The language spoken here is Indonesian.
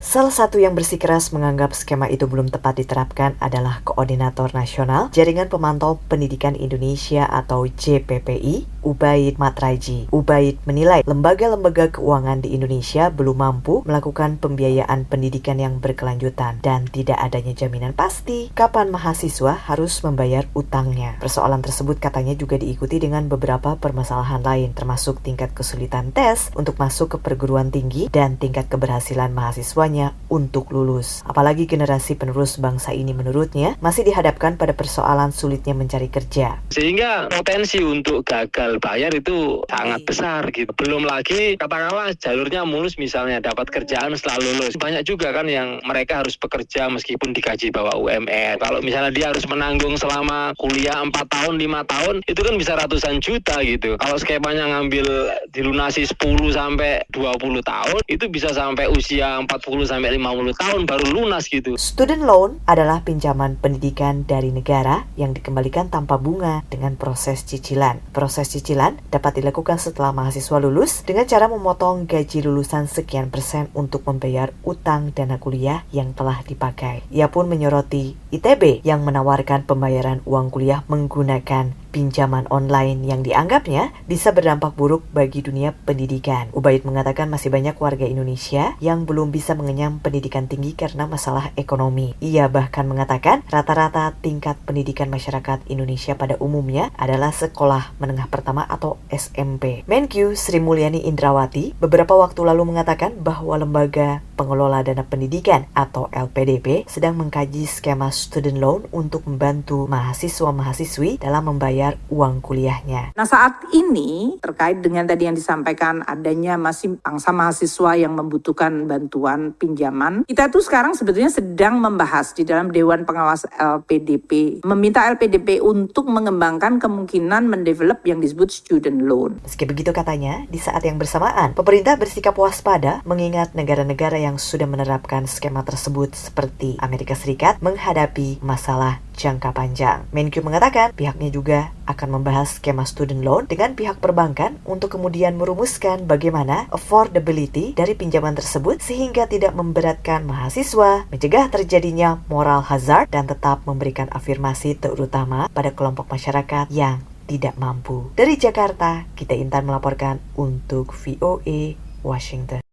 Salah satu yang bersikeras menganggap skema itu belum tepat diterapkan adalah Koordinator Nasional Jaringan Pemantau Pendidikan Indonesia atau JPPI, Ubaid Matraji. Ubaid menilai lembaga-lembaga keuangan di Indonesia belum mampu melakukan pembiayaan pendidikan yang berkelanjutan dan tidak adanya jaminan pasti kapan mahasiswa harus membayar utangnya. Persoalan tersebut katanya juga diikuti dengan beberapa permasalahan lain, termasuk tingkat kesulitan tes untuk masuk ke perguruan tinggi dan tingkat keberhasilan mahasiswanya untuk lulus. Apalagi generasi penerus bangsa ini menurutnya masih dihadapkan pada persoalan sulitnya mencari kerja. Sehingga potensi untuk gagal bayar itu sangat besar gitu. Belum lagi katakanlah jalurnya mulus, misalnya dapat kerjaan setelah lulus. Banyak juga kan yang mereka harus bekerja meskipun digaji bawah UMR. Kalau misalnya dia harus menanggung selama kuliah 4 tahun, 5 tahun, itu kan bisa ratusan juta gitu. Kalau skemanya ngambil dilunasi 10 sampai 20 tahun, itu bisa sampai usia 40 sampai 50 tahun baru lunas gitu. Student loan adalah pinjaman pendidikan dari negara yang dikembalikan tanpa bunga dengan proses cicilan. Proses cicilan dapat dilakukan setelah mahasiswa lulus dengan cara memotong gaji lulusan sekian persen untuk membayar utang dana kuliah yang telah dipakai. Ia pun menyoroti ITB yang menawarkan pembayaran uang kuliah menggunakan pinjaman online yang dianggapnya bisa berdampak buruk bagi dunia pendidikan. Ubaid mengatakan masih banyak warga Indonesia yang belum bisa mengenyam pendidikan tinggi karena masalah ekonomi. Ia bahkan mengatakan rata-rata tingkat pendidikan masyarakat Indonesia pada umumnya adalah sekolah menengah pertama atau SMP. Menkyu Sri Mulyani Indrawati beberapa waktu lalu mengatakan bahwa Lembaga Pengelola Dana Pendidikan atau LPDP sedang mengkaji skema student loan untuk membantu mahasiswa-mahasiswi dalam membayar uang kuliahnya. Nah, saat ini terkait dengan tadi yang disampaikan adanya masih bangsa mahasiswa yang membutuhkan bantuan pinjaman, kita tuh sekarang sebetulnya sedang membahas di dalam Dewan Pengawas LPDP, meminta LPDP untuk mengembangkan kemungkinan mendevelop yang disebut student loan. Meski begitu katanya, di saat yang bersamaan, pemerintah bersikap waspada mengingat negara-negara yang sudah menerapkan skema tersebut seperti Amerika Serikat menghadapi masalah jangka panjang. Menkyu mengatakan pihaknya juga akan membahas skema student loan dengan pihak perbankan untuk kemudian merumuskan bagaimana affordability dari pinjaman tersebut sehingga tidak memberatkan mahasiswa, mencegah terjadinya moral hazard, dan tetap memberikan afirmasi terutama pada kelompok masyarakat yang tidak mampu. Dari Jakarta, Gita Intan melaporkan untuk VOA Washington.